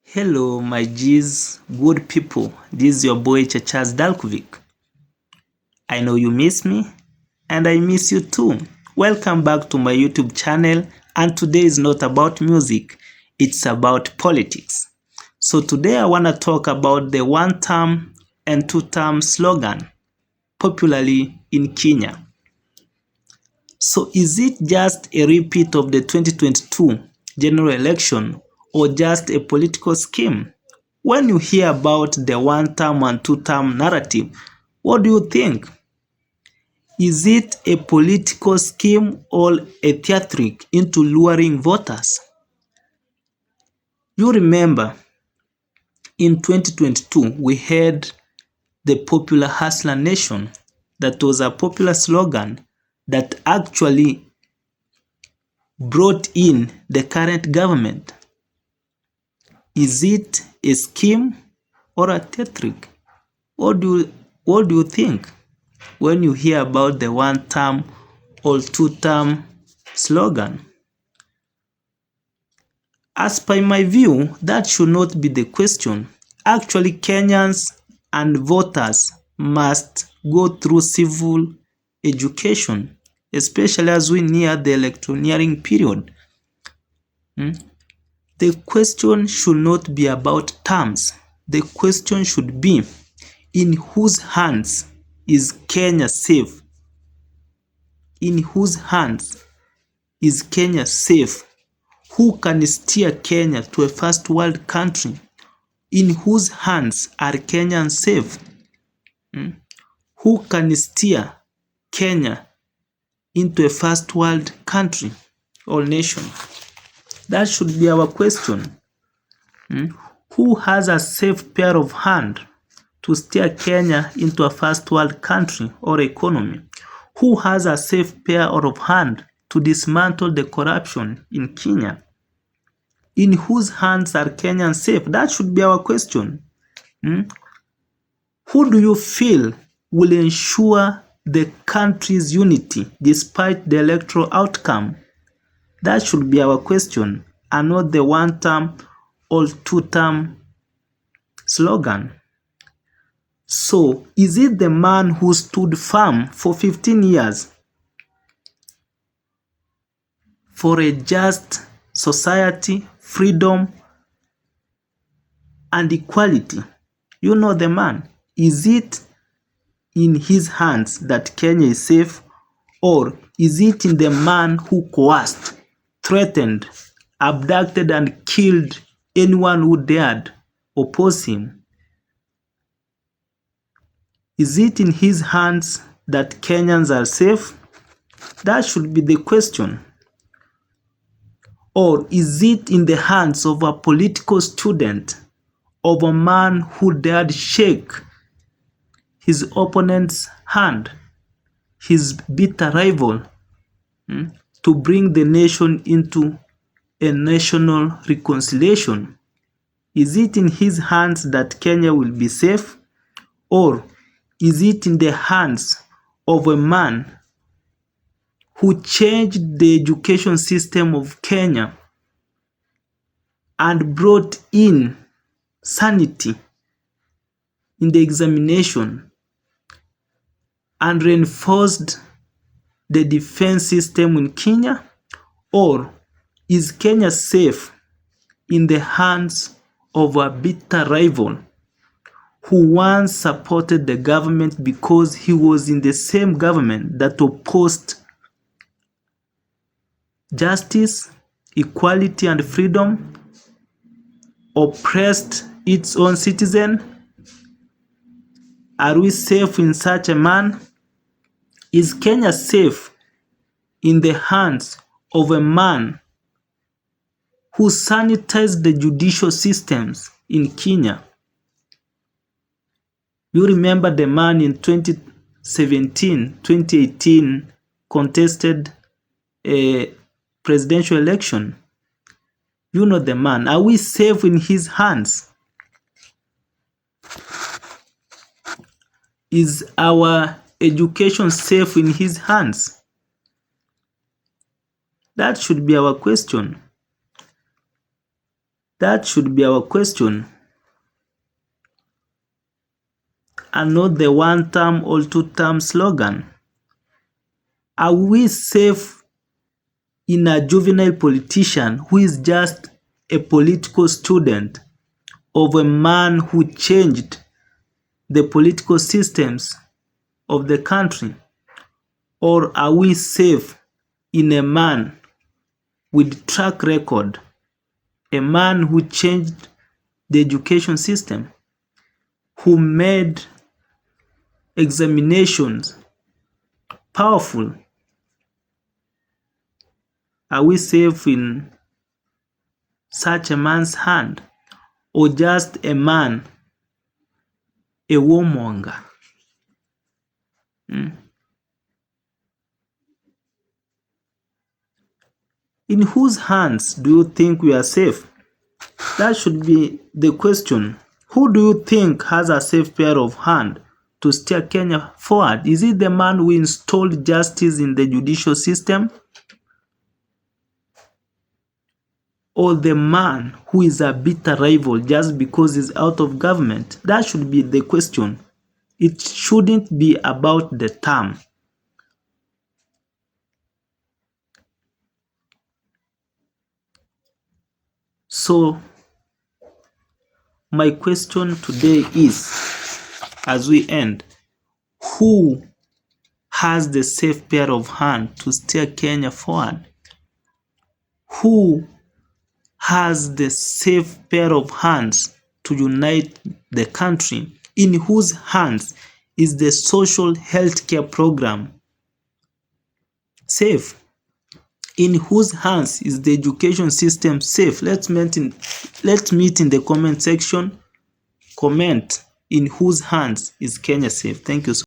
Hello, my G's, good people. This is your boy Chachaz Dalkovic. I know you miss me, and I miss you too. Welcome back to my YouTube channel, and today is not about music, it's about politics. So today I want to talk about the one-term and two-term slogan, popularly in Kenya. So is it just a repeat of the 2022 general election or just a political scheme? When you hear about the one-term and two-term narrative, what do you think? Is it a political scheme or a theatric into luring voters? You remember, in 2022, we had the popular Hustler Nation. That was a popular slogan that actually brought in the current government. Is it a scheme or a theatric? What do you think when you hear about the one-term or two-term slogan? As per my view, that should not be the question. Actually, Kenyans and voters must go through civil education, especially as we near the electioneering period. The question should not be about terms. The question should be, in whose hands is Kenya safe? In whose hands is Kenya safe? Who can steer Kenya to a first world country? In whose hands are Kenyans safe? Who can steer Kenya into a first world country or nation? That should be our question. Who has a safe pair of hands to steer Kenya into a first world country or economy? Who has a safe pair of hands to dismantle the corruption in Kenya? In whose hands are Kenyans safe? That should be our question. Who do you feel will ensure the country's unity despite the electoral outcome? That should be our question, and not the one-term or two-term slogan. So, is it the man who stood firm for 15 years for a just society, freedom, and equality? You know the man. Is it in his hands that Kenya is safe, or is it in the man who coerced, threatened, abducted, and killed anyone who dared oppose him? Is it in his hands that Kenyans are safe? That should be the question. Or is it in the hands of a political student, of a man who dared shake his opponent's hand, his bitter rival, to bring the nation into a national reconciliation? Is it in his hands that Kenya will be safe? Or is it in the hands of a man who changed the education system of Kenya and brought in sanity in the examination and reinforced the defense system in Kenya? Or is Kenya safe in the hands of a bitter rival who once supported the government because he was in the same government that opposed justice, equality, and freedom, oppressed its own citizen? Are we safe in such a man? Is Kenya safe in the hands of a man who sanitized the judicial systems in Kenya? You remember the man in 2017, 2018 contested a presidential election. You know the man. Are we safe in his hands? Is our education safe in his hands? That should be our question. That should be our question, and not the one-term or two-term slogan. Are we safe in a juvenile politician who is just a political student of a man who changed the political systems of the country? Or are we safe in a man with track record, a man who changed the education system, who made examinations powerful? Are we safe in such a man's hand, or just a man, a warmonger? In whose hands do you think we are safe? That should be the question. Who do you think has a safe pair of hands to steer Kenya forward? Is it the man who installed justice in the judicial system? Or the man who is a bitter rival just because he's out of government? That should be the question. It shouldn't be about the term. So, my question today is, as we end, who has the safe pair of hands to steer Kenya forward? Who has the safe pair of hands to unite the country? In whose hands is the social health care program safe? In whose hands is the education system safe? Let's meet in the comment section. Comment, in whose hands is Kenya safe? Thank you so much.